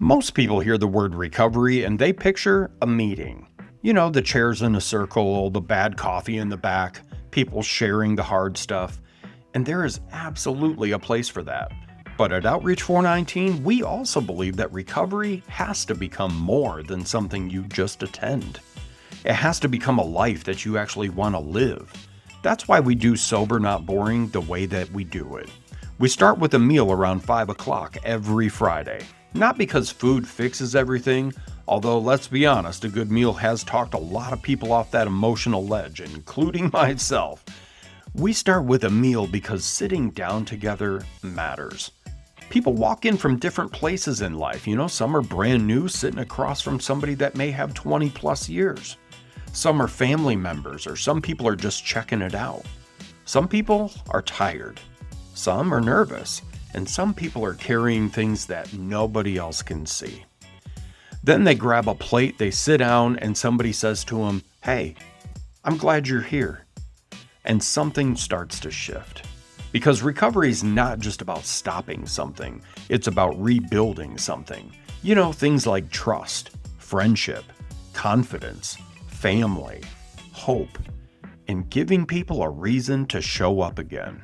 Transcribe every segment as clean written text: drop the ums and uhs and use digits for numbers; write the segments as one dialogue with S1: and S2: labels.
S1: Most people hear the word recovery and they picture a meeting. You know, the chairs in a circle, the bad coffee in the back, people sharing the hard stuff. And there is absolutely a place for that. But at Outreach 419, we also believe that recovery has to become more than something you just attend. It has to become a life that you actually want to live. That's why we do Sober Not Boring the way that we do it. We start with a meal around 5 o'clock every Friday. Not because food fixes everything, although let's be honest, a good meal has talked a lot of people off that emotional ledge, including myself. We start with a meal because sitting down together matters. People walk in from different places in life. Some are brand new, sitting across from somebody that may have 20 plus years. Some are family members, or some people are just checking it out. Some people are tired. Some are nervous. And some people are carrying things that nobody else can see. Then they grab a plate, they sit down, and somebody says to them, "Hey, I'm glad you're here." And something starts to shift. Because recovery is not just about stopping something, it's about rebuilding something. Things like trust, friendship, confidence, family, hope, and giving people a reason to show up again.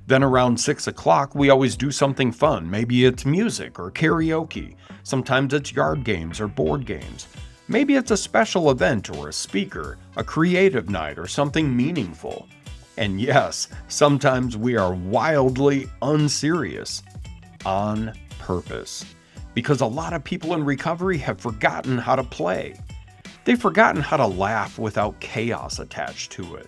S1: Then around 6 o'clock, we always do something fun. Maybe it's music or karaoke. Sometimes it's yard games or board games. Maybe it's a special event or a speaker, a creative night, or something meaningful. And yes, sometimes we are wildly unserious on purpose. Because a lot of people in recovery have forgotten how to play. They've forgotten how to laugh without chaos attached to it.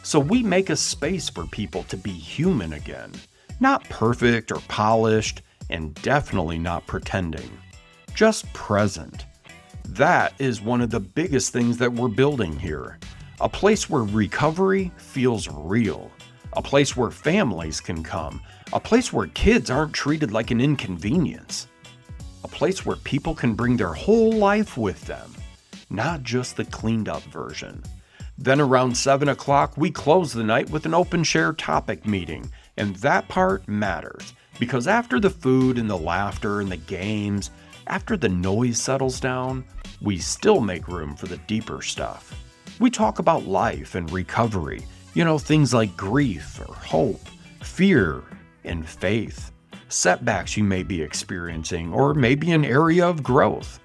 S1: So we make a space for people to be human again. Not perfect or polished, and definitely not pretending. Just present. That is one of the biggest things that we're building here. A place where recovery feels real. A place where families can come. A place where kids aren't treated like an inconvenience. A place where people can bring their whole life with them, not just the cleaned up version. Then around 7 o'clock, we close the night with an open share topic meeting. And that part matters, because after the food and the laughter and the games, after the noise settles down, we still make room for the deeper stuff. We talk about life and recovery, things like grief or hope, fear and faith, setbacks you may be experiencing, or maybe an area of growth,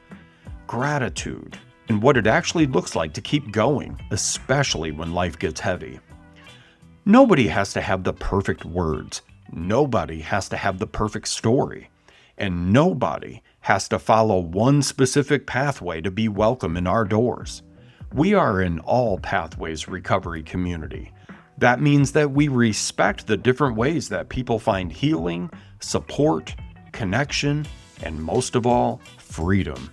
S1: gratitude, and what it actually looks like to keep going, especially when life gets heavy. Nobody has to have the perfect words. Nobody has to have the perfect story. And nobody has to follow one specific pathway to be welcome in our doors. We are an all pathways recovery community. That means that we respect the different ways that people find healing, support, connection, and most of all, freedom.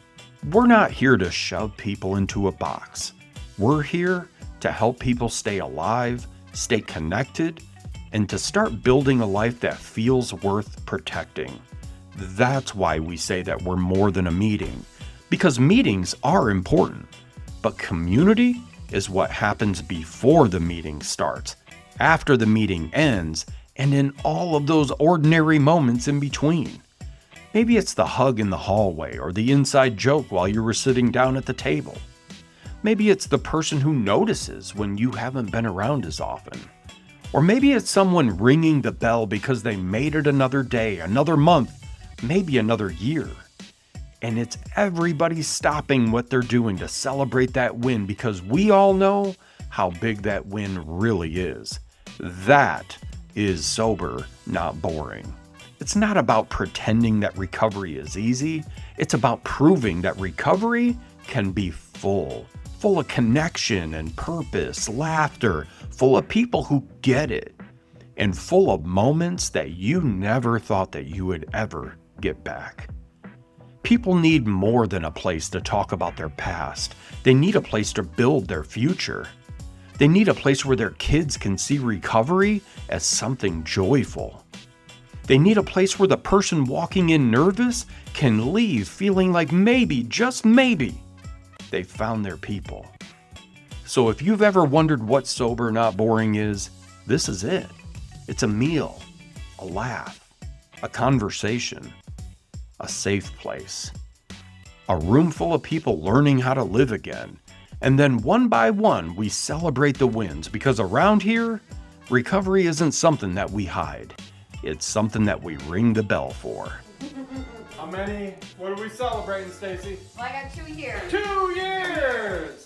S1: We're not here to shove people into a box. We're here to help people stay alive, stay connected, and to start building a life that feels worth protecting. That's why we say that we're more than a meeting, because meetings are important, but community is what happens before the meeting starts, after the meeting ends, and in all of those ordinary moments in between. Maybe it's the hug in the hallway or the inside joke while you were sitting down at the table. Maybe it's the person who notices when you haven't been around as often. Or maybe it's someone ringing the bell because they made it another day, another month, maybe another year. And it's everybody stopping what they're doing to celebrate that win, because we all know how big that win really is. That is sober, not boring. It's not about pretending that recovery is easy. It's about proving that recovery can be full of connection and purpose, laughter, full of people who get it, and full of moments that you never thought that you would ever get back. People need more than a place to talk about their past. They need a place to build their future. They need a place where their kids can see recovery as something joyful. They need a place where the person walking in nervous can leave feeling like maybe, just maybe, they've found their people. So if you've ever wondered what Sober Not Boring is, this is it. It's a meal, a laugh, a conversation, a safe place. A room full of people learning how to live again. And then one by one, we celebrate the wins because around here, recovery isn't something that we hide. It's something that we ring the bell for.
S2: How many? What are we celebrating, Stacy?
S3: Well, I got 2 years.
S2: 2 years!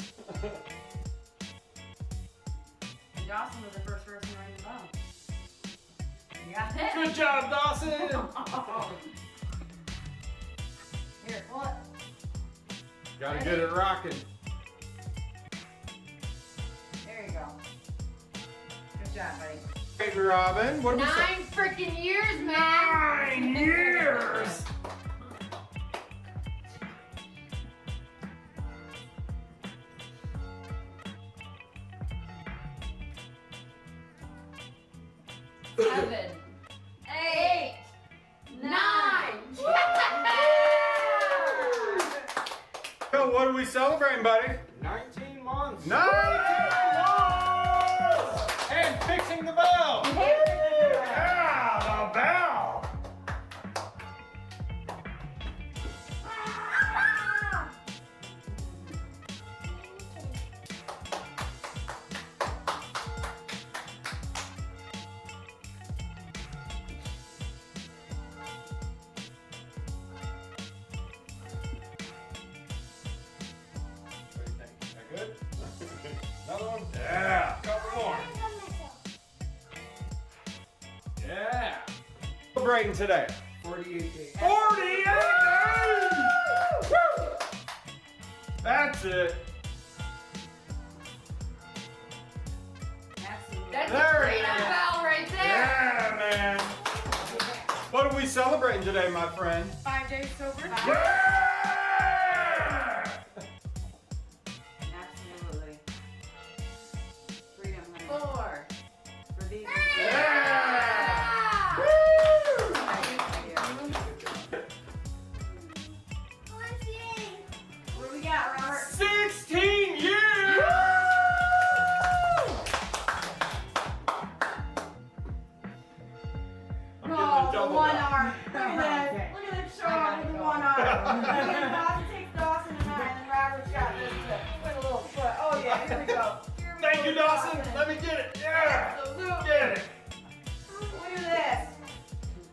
S3: Dawson was the first person to ring the bell. You got it.
S2: Good job, Dawson!
S3: Here, pull it.
S2: Gotta get it rocking.
S3: There you go. Good job, buddy.
S2: Hey, Robin, what are we
S3: 9 freaking years, man.
S2: 9 years!
S3: Seven, 8, 9.
S2: So what are we celebrating, buddy? 19 months. 19 months! And fixing the bell! Yeah, the bell! Good? Another one? Yeah. Couple more. Yeah. Celebrating today.
S4: 48 days.
S2: 48 days! Woo! That's it.
S3: That's
S2: There
S3: a
S2: it
S3: freedom
S2: is.
S3: bell right there.
S2: Yeah, man. What are we celebrating today, my friend?
S3: 5 days sober.
S2: Yeah!
S3: Absolutely. Freedom. 4. For these.
S2: Yeah! Woo!
S3: What do we got, Robert?
S2: 16 years! I'm getting
S3: Oh,
S2: the
S3: the
S2: double
S3: one
S2: back.
S3: arm. Look at that. Look at that shot with the one arm. Dawson takes Dawson and I, and then Robert's got this with a little foot. Oh yeah, here we go. Here we
S2: Thank
S3: go,
S2: you, Dawson. Let me get it. Yeah.
S3: Absolutely.
S2: Get it.
S3: Look at this.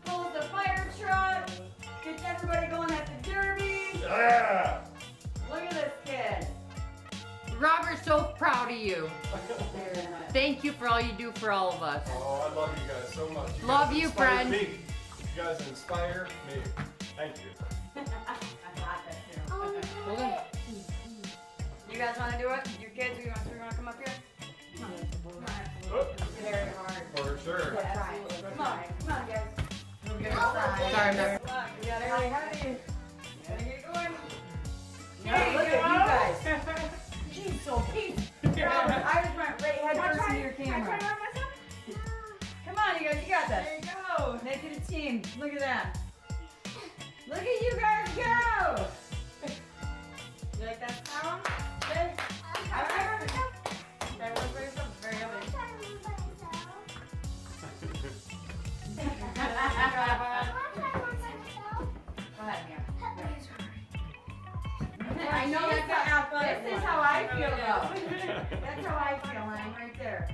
S3: Pulls the fire truck. Gets everybody going at the derby.
S2: Yeah.
S3: Look at this kid.
S5: Robert's so proud of you. Thank you for all you do for all of us.
S2: Oh, I love you guys so much.
S5: Love
S2: guys
S5: you,
S2: inspire
S5: friend.
S2: me. You guys inspire me. Thank you.
S3: I got that too.
S5: Hold on.
S3: You guys want to do it? Your kids, we want to come up here? Come on.
S2: Oh,
S3: Very hard.
S2: for sure.
S3: Absolutely. Come on, guys. We'll get it
S5: Sorry,
S3: started.
S5: Matt.
S3: Look, we got everybody heavy. Gotta get going.
S4: Yeah, look at you guys.
S3: Jeez, so Pete. I just went right head first into your camera. Come on, you guys, you got this. There you go. Make it a team. Look at that. Look at you guys go. You like that sound? Good. That was very heavy. Go ahead, Mia. I know that's how, this is how I feel though. That's how I feel, I'm right there.